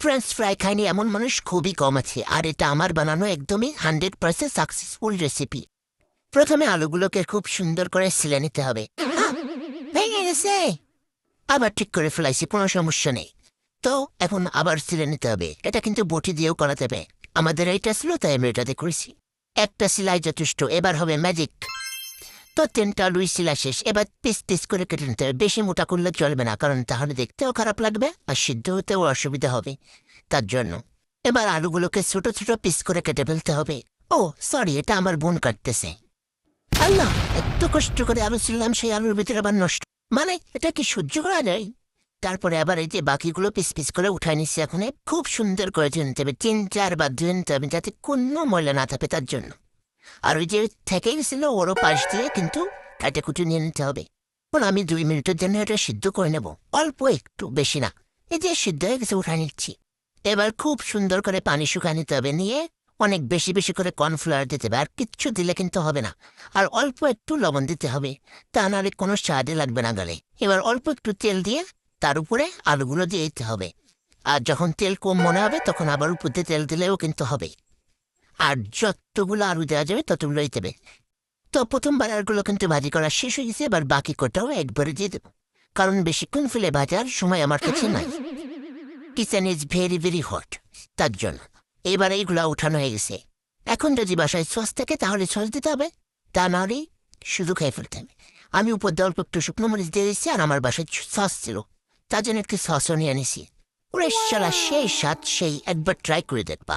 French fry খায়নি এমন মানুষ খুবই কম আছে, আর এটা আমার বানানো একদমই 100% সাকসেসফুল রেসিপি। প্রথমে আলুগুলোকে খুব সুন্দর করে ছিলে নিতে হবে। ভেঙে গেছে, আবার ঠিক করে ফেলাইছি, কোনো সমস্যা নেই। তো এখন আবার ছিলে নিতে হবে, এটা কিন্তু বটি দিয়েও করা যাবে। আমাদের এইটা ছিল তাই আমি এটাতে করেছি। একটা সিলাই যথেষ্ট, এবার হবে ম্যাজিক। তো 3টা আলুই সিলা শেষ, এবার পিস পিস করে কেটে নিতে হবে। বেশি মোটা করলে চলবে না, কারণ তাহলে দেখতেও খারাপ লাগবে আর সিদ্ধ হতেও অসুবিধা হবে। তার জন্য এবার আলুগুলোকে ছোট ছোট পিস করে কেটে ফেলতে হবে। ও সরি, এটা আমার বোন কাটতেছে। আল্লাহ, এত কষ্ট করে আলু ছিললাম, সেই আলুর ভিতরে আবার নষ্ট, মানে এটা কি সহ্য করা যায়? তারপরে আবার এই যে বাকিগুলো পিস পিস করে উঠাই নিচ্ছি। এখন খুব সুন্দর করে ধুয়ে নিতে হবে, 3-4 বার ধুয়ে নিতে হবে, যাতে কোনো ময়লা না থাকে তার জন্য। আর ওই যে থেকে গেছিল ওরও পাশ দিয়ে কিন্তু কাটে কুটে নিয়ে নিতে হবে। এখন আমি 2 মিনিটের জন্য এটা সিদ্ধ করে নেব, অল্প একটু, বেশি না। এই যে সিদ্ধ হয়ে গেছে, উঠাই নিচ্ছি। এবার খুব সুন্দর করে পানি শুকায় নিতে হবে, নিয়ে অনেক বেশি বেশি করে কর্নফ্লাওয়ার দিতে হবে। আর কিচ্ছু দিলে কিন্তু হবে না। আর অল্প একটু লবণ দিতে হবে, তা নাহলে কোনো স্বাদে লাগবে না গালে। এবার অল্প একটু তেল দিয়ে তার উপরে আলুগুলো দিয়ে দিতে হবে। আর যখন তেল কম মনে হবে তখন আবার উপর দিয়ে তেল দিলেও কিন্তু হবে। আর যতগুলো আলু দেওয়া যাবে ততগুলোই দেবে। তো প্রথমবার আলুগুলো কিন্তু ভাজি করা শেষ হয়ে গেছে, এবার বাকি কোটাও একবারে দিয়ে দেবো, কারণ বেশিক্ষণ ফেলে ভাজার সময় আমার কাছে নাই। Kitchen is very very hot, তার জন্য। এবার এইগুলা উঠানো হয়ে গেছে। এখন যদি বাসায় সস থাকে তাহলে সস দিতে হবে, তা নাহলেই শুধু খেয়ে ফেলতে হবে। আমি উপর দিয়ে অল্প একটু শুকনো মরিচ দিয়ে দিচ্ছি, আর আমার বাসায় সস ছিল, তার জন্য একটু সসও নিয়ে নিছি। ওরে শালা, সেই স্বাদ, সেই, একবার ট্রাই করে দেখবা।